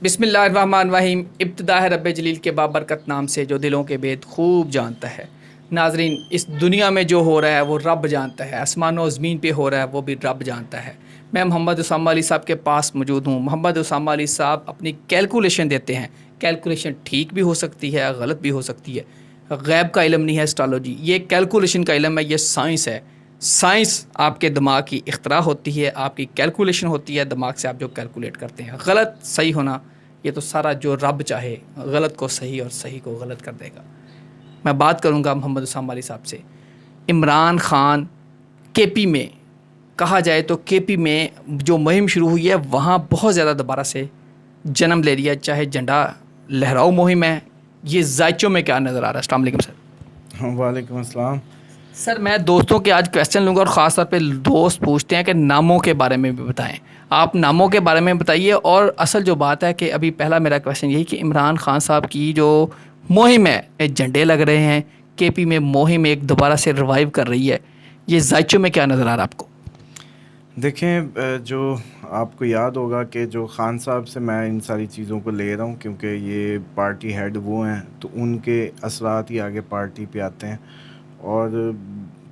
बिस्मिल्लाहिर्रहमानिर्रहीम। इब्तिदा है रब्बे जलील के बाबरकत नाम से जो दिलों के भेद खूब जानता है। नाजरीन, इस दुनिया में जो हो रहा है वो रब जानता है, आसमान और ज़मीन पे हो रहा है वो भी रब जानता है। मैं मोहम्मद उसामा अली साहब के पास मौजूद हूँ। मोहम्मद उसामा अली साहब अपनी कैलकुलेशन देते हैं। कैलकुलेशन ठीक भी हो सकती है, गलत भी हो सकती है। गैब का इलम नहीं है एस्ट्रोलॉजी, ये कैलकुलेशन का इलम है, ये साइंस है। साइंस आपके दिमाग की इख्तरा होती है, आपकी कैलकुलेशन होती है, दिमाग से आप जो कैलकुलेट करते हैं। गलत सही होना ये तो सारा जो रब चाहे गलत को सही और सही को गलत कर देगा। मैं बात करूंगा मोहम्मद उसामा अली साहब से। इमरान खान केपी में, कहा जाए तो केपी में जो मुहिम शुरू हुई है वहाँ बहुत ज़्यादा दोबारा से जन्म ले लिया। चाहे झंडा लहराओ मुहिम है, ये जायचों में क्या नज़र आ रहा है? अस्सलाम वालेकुम सर। वालेकुम अस्सलाम। सर, मैं दोस्तों के आज क्वेश्चन लूँगा और ख़ास तौर पे दोस्त पूछते हैं कि नामों के बारे में भी बताएं। आप नामों के बारे में बताइए। और असल जो बात है कि अभी पहला मेरा क्वेश्चन यही कि इमरान खान साहब की जो मुहिम है, झंडे लग रहे हैं, केपी में मुहिम एक दोबारा से रिवाइव कर रही है, ये जायचों में क्या नज़र आ रहा है आपको? देखें, जो आपको याद होगा कि जो खान साहब से मैं इन सारी चीज़ों को ले रहा हूँ क्योंकि ये पार्टी हेड वो हैं, तो उनके असरात ही आगे पार्टी पे आते हैं। और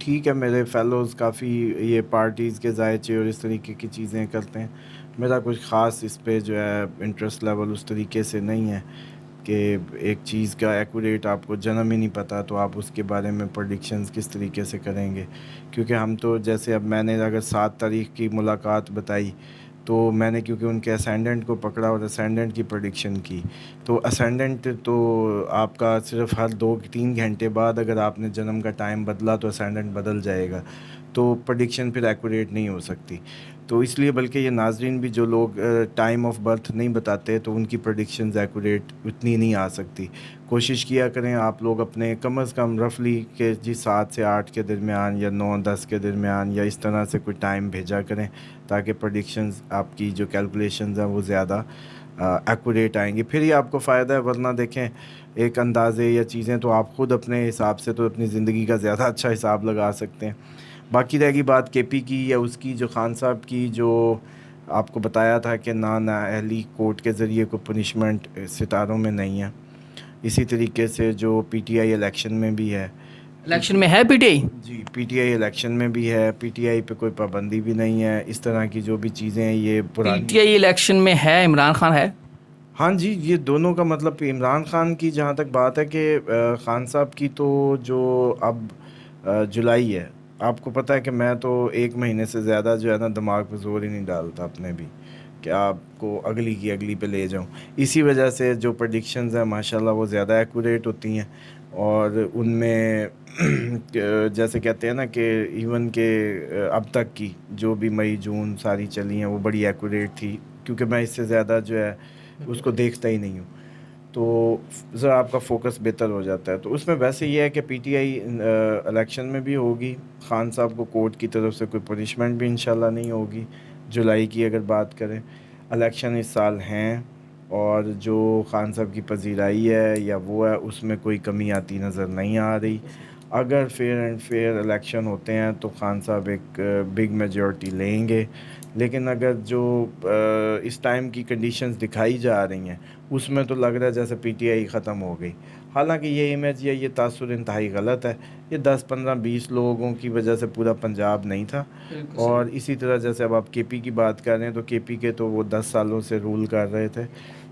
ठीक है, मेरे फेलोज़ काफ़ी ये पार्टीज़ के जायचे और इस तरीके की चीज़ें करते हैं। मेरा कुछ ख़ास इस पे जो है इंटरेस्ट लेवल उस तरीके से नहीं है कि एक चीज़ का एक्यूरेट आपको जन्म ही नहीं पता तो आप उसके बारे में प्रेडिक्शंस किस तरीके से करेंगे। क्योंकि हम तो जैसे अब मैंने अगर 7 तारीख़ की मुलाकात बताई तो मैंने क्योंकि उनके असेंडेंट को पकड़ा और असेंडेंट की प्रेडिक्शन की, तो असेंडेंट तो आपका सिर्फ हर 2-3 घंटे बाद अगर आपने जन्म का टाइम बदला तो असेंडेंट बदल जाएगा, तो प्रेडिक्शन फिर एक्यूरेट नहीं हो सकती। तो इसलिए बल्कि ये नाजरीन भी जो लोग टाइम ऑफ बर्थ नहीं बताते तो उनकी प्रेडिक्शंस एक्यूरेट उतनी नहीं आ सकती। कोशिश किया करें आप लोग अपने कम अज़ कम रफली के जी 7 से 8 के दरमियान या 9-10 के दरमियान या इस तरह से कोई टाइम भेजा करें ताकि प्रेडिक्शंस आपकी जो कैलकुलेशंस हैं वो ज़्यादा एक्यूरेट आएंगी, फिर ही आपको फ़ायदा है। वरना देखें, एक अंदाज़े या चीज़ें तो आप ख़ुद अपने हिसाब से तो अपनी ज़िंदगी का ज़्यादा अच्छा हिसाब लगा सकते हैं। बाकी रहेगी बात केपी की या उसकी जो खान साहब की, जो आपको बताया था कि नाअहली कोर्ट के ज़रिए कोई पनिशमेंट सितारों में नहीं है। इसी तरीके से जो पीटीआई इलेक्शन में भी है, इलेक्शन में है पीटीआई? जी पीटीआई इलेक्शन में भी है, पीटीआई पे कोई पाबंदी भी नहीं है। इस तरह की जो भी चीज़ें हैं ये पुरानी। पीटीआई इलेक्शन में है, इमरान खान है? हाँ जी, ये दोनों का मतलब इमरान खान की जहाँ तक बात है कि खान साहब की तो जो अब जुलाई है, आपको पता है कि मैं तो 1 महीने से ज़्यादा जो है ना दिमाग पे ज़ोर ही नहीं डालता अपने भी कि आपको अगली की अगली पे ले जाऊँ। इसी वजह से जो प्रेडिक्शंस हैं माशाल्लाह वो ज़्यादा एक्यूरेट होती हैं और उनमें जैसे कहते हैं ना कि इवन के अब तक की जो भी मई जून सारी चली हैं वो बड़ी एक्यूरेट थी, क्योंकि मैं इससे ज़्यादा जो है उसको देखता ही नहीं हूँ, तो ज़रा आपका फ़ोकस बेहतर हो जाता है। तो उसमें वैसे ये है कि पीटीआई इलेक्शन में भी होगी, खान साहब को कोर्ट की तरफ से कोई पनिशमेंट भी इंशाल्लाह नहीं होगी। जुलाई की अगर बात करें, इलेक्शन इस साल हैं और जो खान साहब की पजीराई है या वो है उसमें कोई कमी आती नज़र नहीं आ रही। अगर फेयर एंड फेयर इलेक्शन होते हैं तो खान साहब एक बिग मेजॉरिटी लेंगे, लेकिन अगर जो इस टाइम की कंडीशंस दिखाई जा रही हैं उसमें तो लग रहा है जैसे पीटीआई ख़त्म हो गई। हालांकि ये इमेज या ये तासुर इंतहाई गलत है। ये 10-15-20 लोगों की वजह से पूरा पंजाब नहीं था। और इसी तरह जैसे अब आप केपी की बात कर रहे हैं तो केपी के तो वो 10 सालों से रूल कर रहे थे,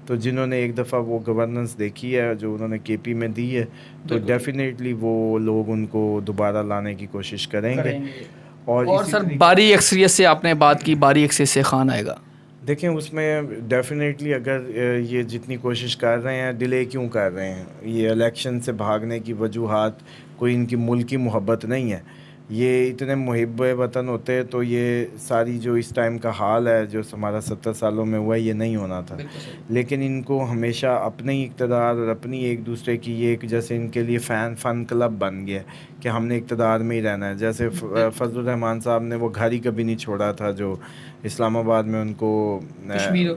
तो जिन्होंने एक दफ़ा वो गवर्नेंस देखी है जो उन्होंने केपी में दी है तो डेफ़िनेटली वो लोग उनको दोबारा लाने की कोशिश करेंगे। और और इसी सर, तरीके बारी अक्सरियत से आपने बात की, बारी अक्सरियत से खान आएगा? देखें, उसमें डेफ़िनेटली अगर ये जितनी कोशिश कर रहे हैं, डिले क्यों कर रहे हैं, ये इलेक्शन से भागने की वजूहात कोई इनकी मुल्क की मोहब्बत नहीं है। ये इतने मुहिब वतन होते तो ये सारी जो इस टाइम का हाल है जो हमारा 70 सालों में हुआ है ये नहीं होना था। लेकिन इनको हमेशा अपने ही इक़्तिदार और अपनी एक दूसरे की ये एक जैसे इनके लिए फ़न क्लब बन गया है कि हमने इक़्तिदार में ही रहना है। जैसे फ़ज़लुर रहमान साहब ने वो घर ही कभी नहीं छोड़ा था जो इस्लामाबाद में उनको कश्मीर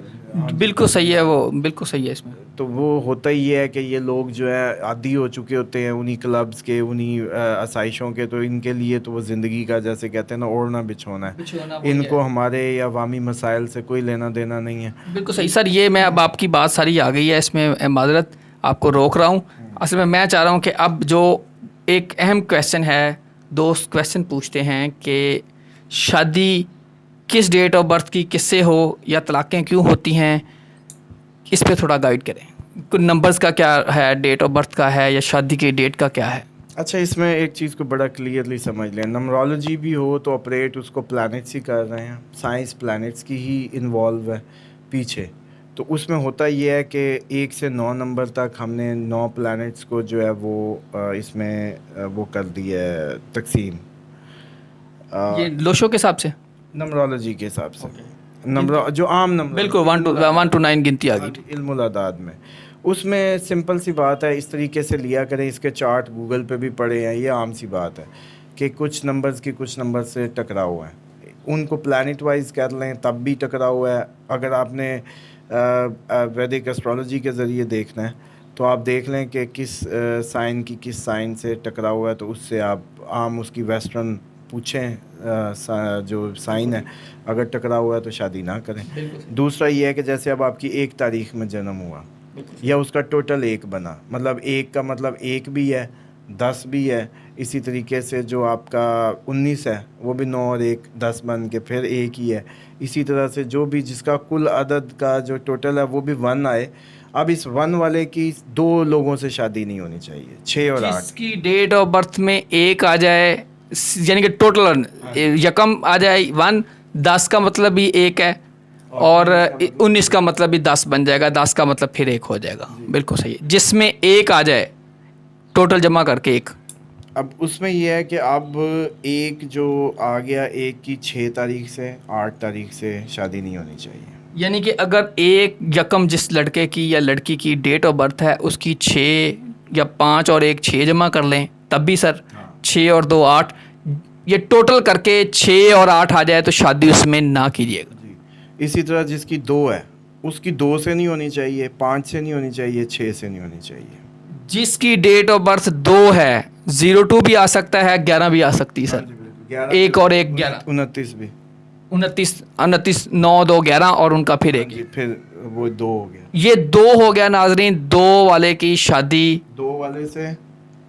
बिल्कुल सही है, वो बिल्कुल सही है इसमें। तो वो होता ही है कि ये लोग जो है आदी हो चुके होते हैं उन्हीं क्लब्स के, उन्हीं आसाइशों के, तो इनके लिए तो वो ज़िंदगी का, जैसे कहते हैं ना, ओढ़ना बिछोना है। इनको हमारे या अवामी मसाइल से कोई लेना देना नहीं है। बिल्कुल सही सर। ये मैं अब आपकी बात सारी आ गई है, इसमें माजरत आपको रोक रहा हूँ। असल में मैं चाह रहा हूँ कि अब जो एक अहम क्वेश्चन है, दोस्त क्वेश्चन पूछते हैं कि शादी किस डेट ऑफ बर्थ की किससे हो, या तलाक़ें क्यों होती हैं, इस पे थोड़ा गाइड करें। कुछ नंबर्स का क्या है, डेट ऑफ बर्थ का है, या शादी की डेट का क्या है? अच्छा, इसमें एक चीज़ को बड़ा क्लियरली समझ लें, नमरोलॉजी भी हो तो ऑपरेट उसको प्लैनेट्स ही कर रहे हैं, साइंस प्लैनेट्स की ही इन्वॉल्व है पीछे। तो उसमें होता ये है कि 1 से 9 नंबर तक हमने 9 प्लैनेट्स को जो है वो इसमें वो कर दिया है तकसीम ये लोशो के हिसाब से, नमरोलॉजी के हिसाब से। नंबर जो आम नंबर, बिल्कुल 1 to 9 गिनती आ गई। इल्मुल अदाद में, उसमें सिंपल सी बात है, इस तरीके से लिया करें। इसके चार्ट गूगल पे भी पड़े हैं, ये आम सी बात है कि कुछ नंबर्स की कुछ नंबर से टकराव है, उनको प्लैनेट वाइज कर लें तब भी टकराव है। अगर आपने वैदिक एस्ट्रोलॉजी के ज़रिए देखना है तो आप देख लें कि किस साइन की किस साइन से टकराव हुआ है, तो उससे आप आम उसकी वेस्टर्न पूछें जो साइन है, अगर टकराव हुआ है तो शादी ना करें। दूसरा ये है कि जैसे अब आपकी 1 तारीख में जन्म हुआ या उसका टोटल 1 बना, मतलब 1 का मतलब 1 भी है 10 भी है, इसी तरीके से जो आपका 19 है वो भी 9 और 1 10 बन के फिर 1 ही है। इसी तरह से जो भी जिसका कुल अदद का जो टोटल है वो भी 1 आए। अब इस 1 वाले की 2 लोगों से शादी नहीं होनी चाहिए, 6 और 8 जिसकी डेट ऑफ बर्थ में 1 आ जाए, यानी कि टोटल यकम आ जाए 1, 10 का मतलब भी 1 है, और 19 का मतलब भी 10 बन जाएगा, 10 का मतलब फिर 1 हो जाएगा। बिल्कुल सही है, जिसमें 1 आ जाए टोटल जमा करके 1। अब उसमें यह है कि अब 1 जो आ गया, 1 की 6 तारीख से 8 तारीख से शादी नहीं होनी चाहिए। यानी कि अगर 1 यकम जिस लड़के की या लड़की की डेट ऑफ बर्थ है उसकी 6 या 5 और 1 6 जमा कर लें तब भी सर 6 और 2 8, ये टोटल करके 6 और 8 आ जाए तो शादी उसमें ना कीजिएगा। जी, इसी तरह जिसकी 2 है उसकी 2 से नहीं होनी चाहिए, 5 से नहीं होनी चाहिए, 6 से नहीं होनी चाहिए। जिसकी डेट ऑफ बर्थ 2 है, 02 भी आ सकता है, 11 भी आ सकती है सर, 1 और 1 11, 29 भी, 29 9 2 11 और उनका फिर 1, फिर वो 2 हो गया। ये 2 हो गया नाजरीन। 2 वाले की शादी 2 वाले से,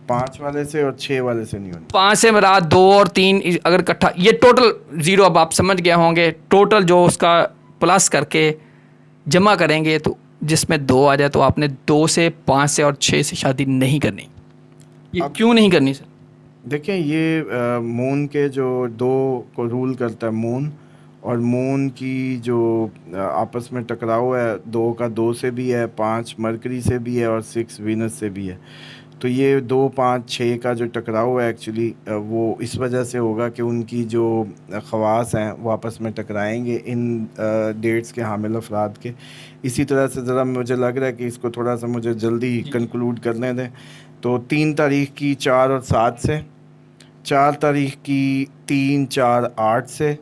5 वाले से और 6 वाले से नहीं होनी। 5 से मेरा 2 और 3 अगर इकट्ठा, ये टोटल 0, अब आप समझ गए होंगे, टोटल जो उसका प्लस करके जमा करेंगे तो जिसमें 2 आ जाए तो आपने 2 से 5 से और 6 से शादी नहीं करनी। ये क्यों नहीं करनी सर? देखें, ये मून के जो 2 को रूल करता है, मून और मून की जो आपस में टकराव है, 2 का 2 से भी है, 5 मरकरी से भी है और 6 वीनस से भी है। तो ये 2 5 6 का जो टकराव है एक्चुअली वो इस वजह से होगा कि उनकी जो ख़वास हैं वो आपस में टकराएंगे इन डेट्स के हामिल अफराद के। इसी तरह से ज़रा मुझे लग रहा है कि इसको थोड़ा सा मुझे जल्दी कंक्लूड करने दें। तो 3 तारीख की 4 और 7 से, 4 तारीख की 3 4 8 से,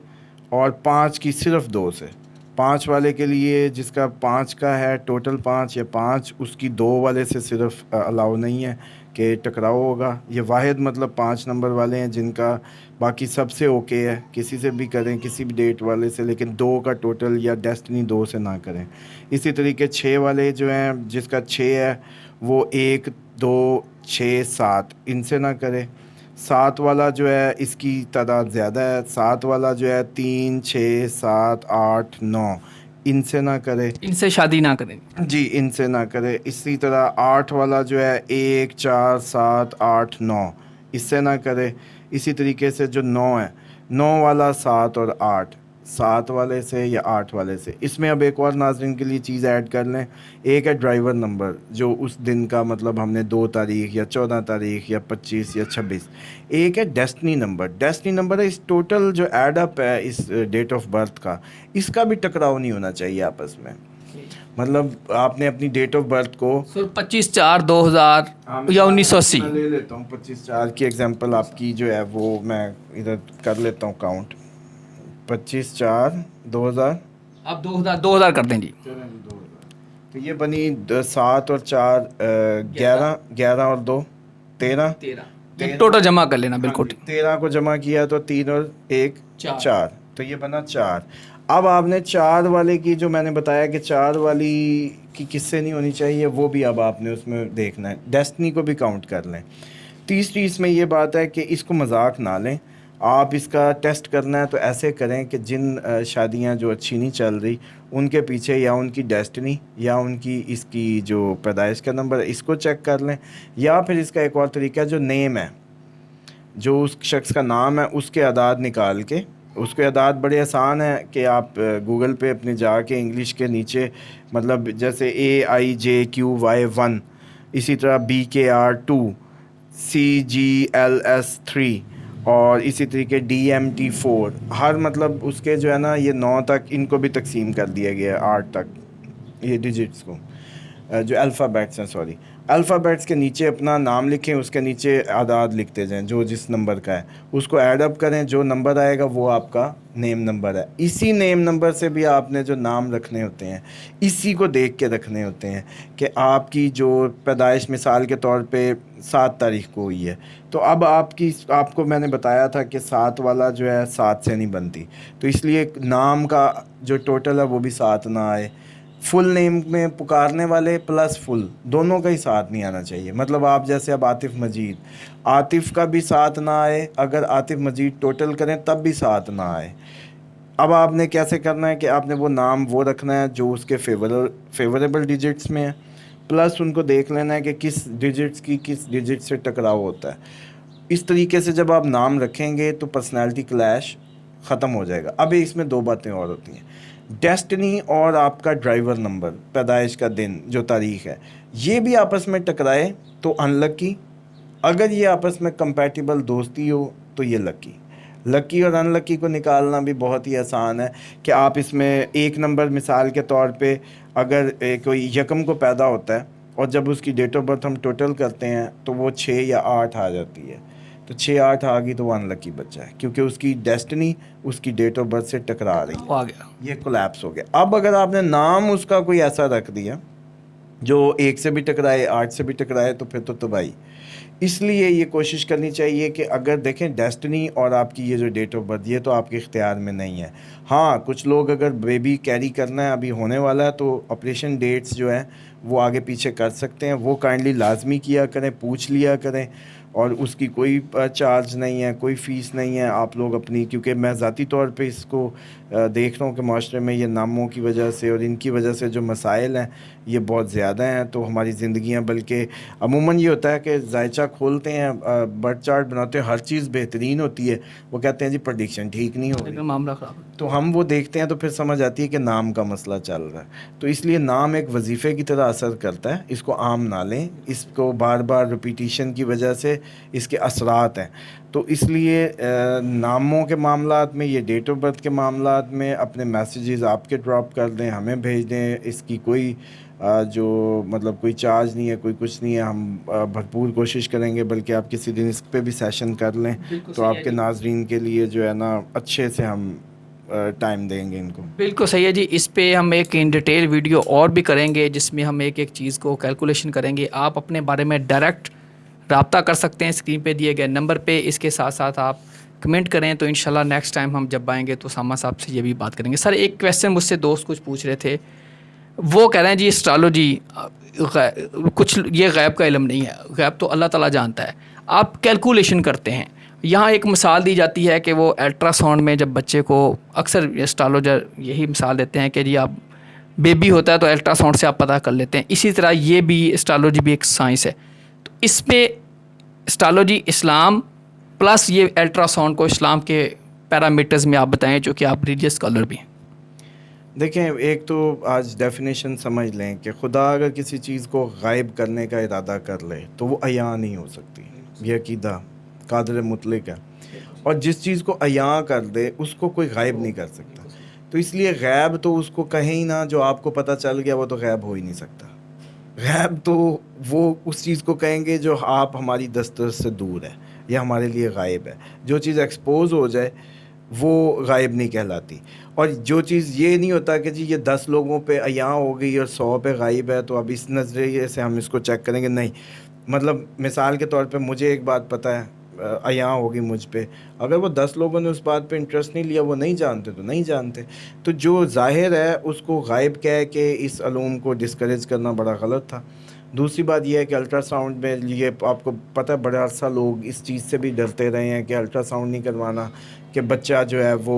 और 5 की सिर्फ 2 से। 5 वाले के लिए जिसका 5 का है टोटल 5 या 5, उसकी 2 वाले से सिर्फ अलाउ नहीं है कि टकराव होगा। ये वाहिद मतलब 5 नंबर वाले हैं जिनका, बाकी सबसे ओके है, किसी से भी करें किसी भी डेट वाले से, लेकिन 2 का टोटल या डेस्टिनी 2 से ना करें। इसी तरीके 6 वाले जो हैं, जिसका 6 है वो 1 2 6 7 इनसे ना करें। 7 वाला जो है इसकी तादाद ज़्यादा है, 7 वाला जो है 3 6 7 8 9 इनसे ना करें, इनसे शादी ना करें जी, इनसे ना करें। इसी तरह 8 वाला जो है 1 4 7 8 9 इससे ना करें। इसी तरीके से जो 9 है, 9 वाला 7 और 8, 7 वाले से या 8 वाले से। इसमें अब एक और नाज़रीन के लिए चीज़ ऐड कर लें, एक है ड्राइवर नंबर, जो उस दिन का मतलब हमने 2 तारीख या 14 तारीख या 25 या 26। एक है डेस्टिनी नंबर। डेस्टिनी नंबर है इस टोटल जो एडअप है इस डेट ऑफ बर्थ का, इसका भी टकराव नहीं होना चाहिए आपस में। मतलब आपने अपनी डेट ऑफ बर्थ को 25 4 2000 या 1980 मैं ले लेता हूँ, 25 4 की एग्जांपल आपकी जो है वो मैं इधर कर लेता हूँ काउंट। 25/4/2000। अब 2000 कर दें जी। तो ये बनी 7 और 4 11, 11 और 2 13। ये टोटल जमा कर लेना, बिल्कुल ठीक। 13 को जमा किया तो 3 और 1 4। 4, तो ये बना 4। अब आपने 4 वाले की, जो मैंने बताया कि 4 वाली की किससे नहीं होनी चाहिए, वो भी अब आपने उसमें देखना है। डेस्टिनी को भी काउंट कर लें। तीसरी इसमें ये बात है कि इसको मजाक ना लें। आप इसका टेस्ट करना है तो ऐसे करें कि जिन शादियां जो अच्छी नहीं चल रही उनके पीछे या उनकी डेस्टिनी या उनकी इसकी जो पैदाइश का नंबर है इसको चेक कर लें, या फिर इसका एक और तरीका है, जो नेम है, जो उस शख्स का नाम है उसके अदाद निकाल के, उसके अदाद बड़े आसान है कि आप गूगल पे अपने जाके इंग्लिश के नीचे, मतलब जैसे AIJQY1, इसी तरह BKR2, CGLS3 और इसी तरीके DMT4, हर मतलब उसके जो है ना ये 9 तक इनको भी तकसीम कर दिया गया है, 8 तक ये डिजिट्स को, जो अल्फ़ाबेट्स हैं, सॉरी, अल्फ़ाबेट्स के नीचे अपना नाम लिखें, उसके नीचे आदाद लिखते जाएं, जो जिस नंबर का है उसको ऐड अप करें, जो नंबर आएगा वो आपका नेम नंबर है। इसी नेम नंबर से भी आपने जो नाम रखने होते हैं इसी को देख के रखने होते हैं कि आपकी जो पैदाइश मिसाल के तौर पे 7 तारीख को हुई है, तो अब आपको मैंने बताया था कि 7 वाला जो है 7 से नहीं बनती, तो इसलिए नाम का जो टोटल है वो भी 7 ना आए। फुल नेम में पुकारने वाले प्लस फुल दोनों का ही साथ नहीं आना चाहिए। मतलब आप जैसे अब आतिफ़ मजीद, आतिफ़ का भी साथ ना आए, अगर आतिफ़ मजीद टोटल करें तब भी साथ ना आए। अब आपने कैसे करना है कि आपने वो नाम वो रखना है जो उसके फेवरेबल डिजिट्स में है, प्लस उनको देख लेना है कि किस डिजिट से टकराव होता है। इस तरीके से जब आप नाम रखेंगे तो पर्सनैलिटी क्लैश ख़त्म हो जाएगा। अब इसमें 2 बातें और होती हैं, डेस्टिनी और आपका ड्राइवर नंबर, पैदाइश का दिन, जो तारीख़ है, ये भी आपस में टकराए तो अनलकी। अगर ये आपस में कंपैटिबल दोस्ती हो तो ये लकी। लकी और अनलकी को निकालना भी बहुत ही आसान है कि आप इसमें एक नंबर, मिसाल के तौर पे अगर कोई यकम को पैदा होता है और जब उसकी डेट ऑफ बर्थ हम टोटल करते हैं तो वो 6 या 8 आ जाती है, तो 6-8 आ गई तो वो अनलकी बच्चा है, क्योंकि उसकी डेस्टिनी उसकी डेट ऑफ बर्थ से टकरा रही है, आ गया, ये कोलैप्स हो गया। अब अगर आपने नाम उसका कोई ऐसा रख दिया जो 1 से भी टकराए, 8 से भी टकराए, तो फिर तो तबाही। इसलिए ये कोशिश करनी चाहिए कि अगर देखें डेस्टिनी और आपकी ये जो डेट ऑफ बर्थ, ये तो आपके इख्तियार में नहीं है। हाँ, कुछ लोग अगर बेबी कैरी करना है, अभी होने वाला है, तो ऑपरेशन डेट्स जो हैं वो आगे पीछे कर सकते हैं, वो काइंडली लाजमी किया करें, पूछ लिया करें, और उसकी कोई चार्ज नहीं है, कोई फ़ीस नहीं है। आप लोग अपनी, क्योंकि मैं ज़ाती तौर पे इसको देख रहा हूँ कि माशरे में ये नामों की वजह से और इनकी वजह से जो मसाइल हैं ये बहुत ज़्यादा हैं, तो हमारी ज़िंदगियाँ, बल्कि अमूमन ये होता है कि जायचा खोलते हैं, बर्थ चार्ट बनाते हैं, हर चीज़ बेहतरीन होती है, वो कहते हैं जी प्रडिक्शन ठीक नहीं हो रही, मामला ख़राब। तो हम वो देखते हैं तो फिर समझ आती है कि नाम का मसला चल रहा है। तो इसलिए नाम एक वजीफ़े की तरह असर करता है, इसको आम ना लें, इसको बार बार रिपीटिशन की वजह से इसके असरात हैं। तो इसलिए नामों के मामलात में, ये डेट ऑफ बर्थ के मामलात में अपने मैसेजेस आपके ड्रॉप कर दें, हमें भेज दें, इसकी कोई जो मतलब कोई चार्ज नहीं है, कोई कुछ नहीं है। हम भरपूर कोशिश करेंगे, बल्कि आप किसी दिन इस पे भी सेशन कर लें तो आपके नाजरीन के लिए जो है ना अच्छे से हम टाइम देंगे इनको। बिल्कुल सही है जी। इस पे हम एक इन डिटेल वीडियो और भी करेंगे जिसमें हम एक एक चीज़ को कैलकुलेशन करेंगे। आप अपने बारे में डायरेक्ट रब्ता कर सकते हैं स्क्रीन पे दिए गए नंबर पे। इसके साथ साथ आप कमेंट करें तो इंशाल्लाह नेक्स्ट टाइम हम जब आएंगे तो सामा साहब से ये भी बात करेंगे। सर, एक क्वेश्चन मुझसे दोस्त कुछ पूछ रहे थे, वो कह रहे हैं जी एस्ट्रोलॉजी कुछ ये गैब का इल्म नहीं है, गैब तो अल्लाह ताला जानता है, आप कैलकुलेशन करते हैं। यहाँ एक मिसाल दी जाती है कि वो अल्ट्रासाउंड में जब बच्चे को, अक्सर एस्ट्रोलॉजर यही मिसाल देते हैं कि जी आप बेबी होता है तो अल्ट्रासाउंड से आप पता कर लेते हैं। इसी तरह ये भी एस्ट्रोलॉजी भी एक साइंस है, तो इस पे एस्ट्रोलॉजी इस्लाम प्लस ये अल्ट्रासाउंड को इस्लाम के पैरामीटर्स में आप बताएं, जो कि आप रिलीजियस स्कॉलर भी हैं। देखें, एक तो आज डेफिनेशन समझ लें कि खुदा अगर किसी चीज़ को गायब करने का इरादा कर ले तो वो अयां नहीं हो सकती, ये अकीदा कादिर मुतलक है, और जिस चीज़ को अयां कर दे उसको कोई गायब नहीं कर सकता। तो इसलिए गैब तो उसको कहें ही ना, जो आपको पता चल गया वो तो गैब हो ही नहीं सकता। गैब तो वो उस चीज़ को कहेंगे जो आप हमारी दस्तरस से दूर है या हमारे लिए गायब है। जो चीज़ एक्सपोज हो जाए वो गायब नहीं कहलाती। और जो चीज़ ये नहीं होता कि जी ये 10 लोगों पे अयां हो गई और 100 पे गायब है, तो अब इस नज़रिए से हम इसको चेक करेंगे, नहीं। मतलब मिसाल के तौर पे मुझे एक बात पता है, अयां होगी मुझ पे, अगर वो 10 लोगों ने उस बात पे इंटरेस्ट नहीं लिया, वो नहीं जानते तो नहीं जानते। तो जो ज़ाहिर है उसको गायब कह के इस अलूम को डिस्करेज करना बड़ा गलत था। दूसरी बात यह है कि अल्ट्रासाउंड में ये आपको पता है बड़ा अरसा लोग इस चीज़ से भी डरते रहे हैं कि अल्ट्रासाउंड नहीं करवाना, कि बच्चा जो है वो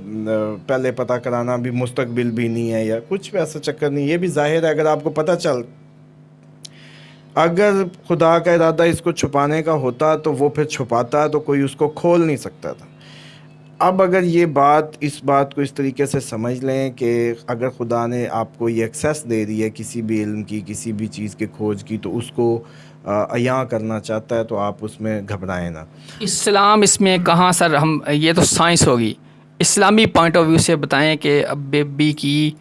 पहले पता कराना भी मुस्तकबिल भी नहीं है या कुछ भी ऐसा चक्कर नहीं। ये भी जाहिर है, अगर आपको पता चल, अगर खुदा का इरादा इसको छुपाने का होता तो वो फिर छुपाता, तो कोई उसको खोल नहीं सकता था। अब अगर ये बात, इस बात को इस तरीके से समझ लें कि अगर खुदा ने आपको ये एक्सेस दे दी है किसी भी इल्म की, किसी भी चीज़ के खोज की, तो उसको अयां करना चाहता है, तो आप उसमें घबराएं ना। इस्लाम इसमें कहाँ सर, हम ये तो साइंस होगी, इस्लामी पॉइंट ऑफ व्यू से बताएं कि अब बेबी की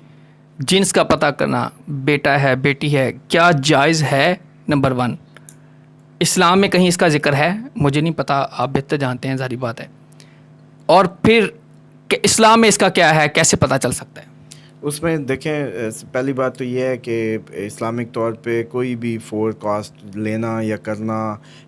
जिन्स का पता करना, बेटा है बेटी है, क्या जायज़ है? नंबर 1, इस्लाम में कहीं इसका जिक्र है? मुझे नहीं पता, आप बेहतर जानते हैं, सारी बात है। और फिर कि इस्लाम में इसका क्या है, कैसे पता चल सकता है? उसमें देखें, पहली बात तो ये है कि इस्लामिक तौर पे कोई भी फोरकास्ट लेना या करना,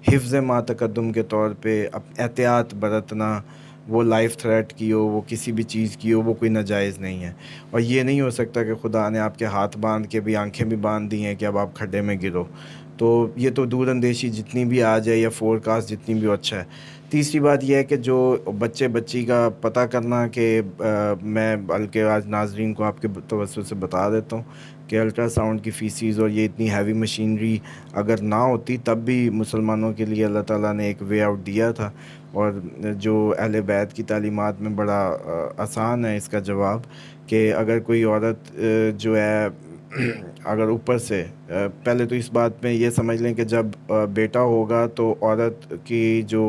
हिफ्ज़ मा तक़द्दुम के तौर पे एहतियात बरतना, वो लाइफ थ्रेट की हो, वो किसी भी चीज़ की हो, वो कोई नाजायज़ नहीं है। और ये नहीं हो सकता कि खुदा ने आपके हाथ बांध के भी, आंखें भी बांध दी हैं कि अब आप खड्डे में गिरो। तो ये तो दूर अंदेशी जितनी भी आ जाए या फोरकास्ट जितनी भी अच्छा है। तीसरी बात यह है कि जो बच्चे बच्ची का पता करना, कि मैं बल्कि आज नाजरीन को आपके तवज्जुह से बता देता हूँ कि अल्ट्रासाउंड की फ़ीसिस और ये इतनी हैवी मशीनरी अगर ना होती, तब भी मुसलमानों के लिए अल्लाह ताला ने एक वे आउट दिया था। और जो अहले बैत की तालीमात में बड़ा आसान है इसका जवाब, कि अगर कोई औरत जो है अगर ऊपर से पहले तो इस बात में ये समझ लें कि जब बेटा होगा तो औरत की जो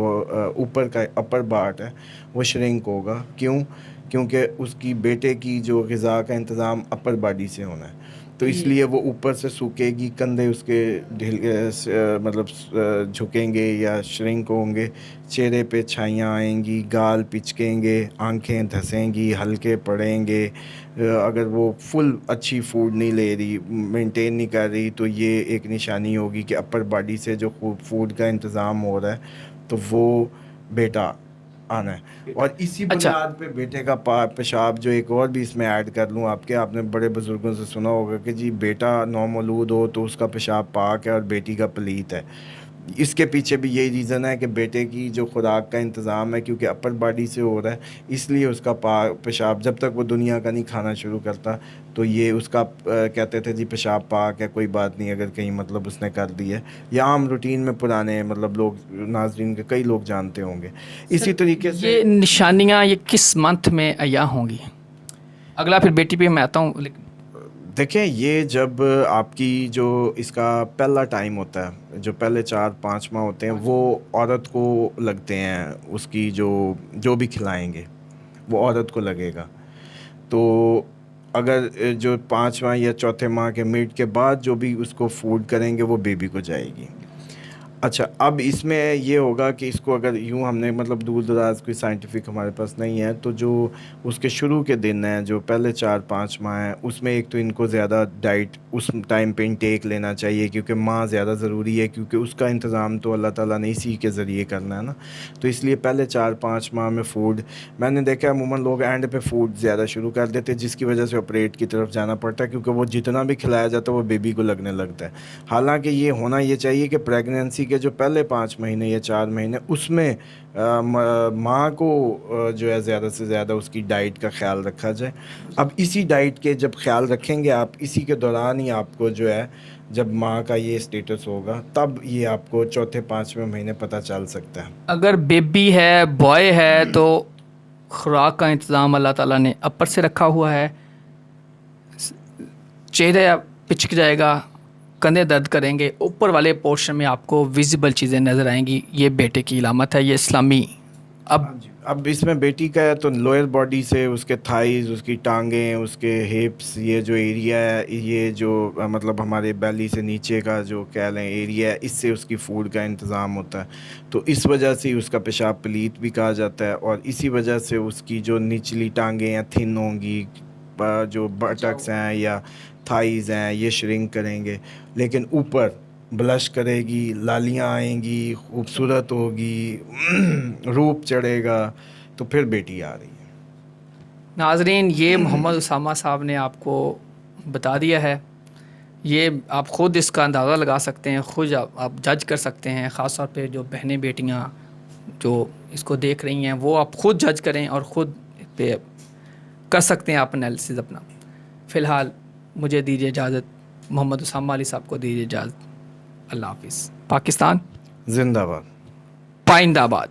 ऊपर का अपर पार्ट है वो श्रिंक होगा। क्यों? क्योंकि उसकी बेटे की जो ग़िज़ा का इंतज़ाम अपर बॉडी से होना है, तो इसलिए वो ऊपर से सूखेगी, कंधे उसके मतलब झुकेंगे या श्रिंक होंगे, चेहरे पे छाइयाँ आएंगी, गाल पिचकेंगे, आंखें धंसेंगी, हल्के पड़ेंगे। अगर वो फुल अच्छी फूड नहीं ले रही, मेंटेन नहीं कर रही, तो ये एक निशानी होगी कि अपर बॉडी से जो फूड का इंतज़ाम हो रहा है, तो वो बेटा आना है। और इसी अच्छा, बुनियाद पे बेटे का पेशाब, जो एक और भी इसमें ऐड कर लूँ आपके, आपने बड़े बुज़ुर्गों से सुना होगा कि जी बेटा नौमौलूद हो तो उसका पेशाब पाक है और बेटी का पलीत है। इसके पीछे भी यही रीज़न है कि बेटे की जो खुराक का इंतज़ाम है, क्योंकि अपर बॉडी से हो रहा है, इसलिए उसका पेशाब जब तक वो दुनिया का नहीं खाना शुरू करता, तो ये उसका कहते थे जी पेशाब पाक है, कोई बात नहीं अगर कहीं मतलब उसने कर दी है, या आम रूटीन में पुराने मतलब लोग, नाजरीन के कई लोग जानते होंगे। इसी तरीके से ये निशानियाँ ये किस मंथ में अया होंगी? अगला फिर बेटी पे मैं आता हूँ, लेकिन देखें, ये जब आपकी जो इसका पहला टाइम होता है, जो पहले 4-5 माह होते हैं, वो औरत को लगते हैं, उसकी जो जो भी खिलाएंगे वो औरत को लगेगा। तो अगर जो 5 माह या चौथे माह के मिड के बाद जो भी उसको फूड करेंगे वो बेबी को जाएगी। अच्छा, अब इसमें ये होगा कि इसको अगर यूँ हमने मतलब दूर दराज कोई साइंटिफिक हमारे पास नहीं है, तो जो उसके शुरू के दिन हैं, जो पहले 4-5 माह हैं, उसमें एक तो इनको ज़्यादा डाइट उस टाइम पे इंटेक लेना चाहिए, क्योंकि माँ ज़्यादा ज़रूरी है, क्योंकि उसका इंतज़ाम तो अल्लाह ताला ने इसी के ज़रिए करना है ना। तो इसलिए पहले 4-5 माह में फ़ूड, मैंने देखा अमूमन लोग एंड पे फ़ूड ज़्यादा शुरू कर देते, जिसकी वजह से ऑपरेट की तरफ जाना पड़ता है, क्योंकि वो जितना भी खिलाया जाता है वो बेबी को लगने लगता है। हालाँकि ये होना ये चाहिए कि प्रेगनेंसी के जो पहले 5 महीने या 4 महीने, उसमें माँ को जो है ज़्यादा से ज़्यादा उसकी डाइट का ख्याल रखा जाए। अब इसी डाइट के जब ख्याल रखेंगे आप, इसी के दौरान ही आपको जो है, जब माँ का ये स्टेटस होगा, तब ये आपको चौथे 5वें महीने पता चल सकता है। अगर बेबी है, बॉय है, तो खुराक का इंतज़ाम अल्लाह ताला ने अपर से रखा हुआ है, चेहरा पिचक जाएगा, कंधे दर्द करेंगे, ऊपर वाले पोर्शन में आपको विजिबल चीज़ें नज़र आएंगी, ये बेटे की इलामत है। ये इस्लामी अब अब इसमें बेटी का है तो लोअर बॉडी से उसके थाइज, उसकी टांगें, उसके हिप्स, ये जो एरिया है, ये जो मतलब हमारे बेली से नीचे का जो कह लें एरिया है, इससे उसकी फूड का इंतज़ाम होता है। तो इस वजह से उसका पेशाब पलीत भी कहा जाता है, और इसी वजह से उसकी जो निचली टांगें हैं थिन होंगी, जो बटक्स हैं या थाइज हैं ये श्रिंक करेंगे, लेकिन ऊपर ब्लश करेगी, लालियाँ आएंगी, खूबसूरत होगी, रूप चढ़ेगा, तो फिर बेटी आ रही है। नाजरीन, ये मोहम्मद उसामा साहब ने आपको बता दिया है। ये आप ख़ुद इसका अंदाज़ा लगा सकते हैं, खुद आप जज कर सकते हैं। ख़ास तौर पे जो बहनें बेटियां जो इसको देख रही हैं वो आप ख़ुद जज करें और ख़ुद पे कर सकते हैं आप एनालिसिस अपना। फ़िलहाल मुझे दीजिए इजाज़त, मोहम्मद उसामा अली साहब को दीजिए इजाज़त। अल्लाह हाफिज़। पाकिस्तान जिंदाबाद। पाइंदाबाद।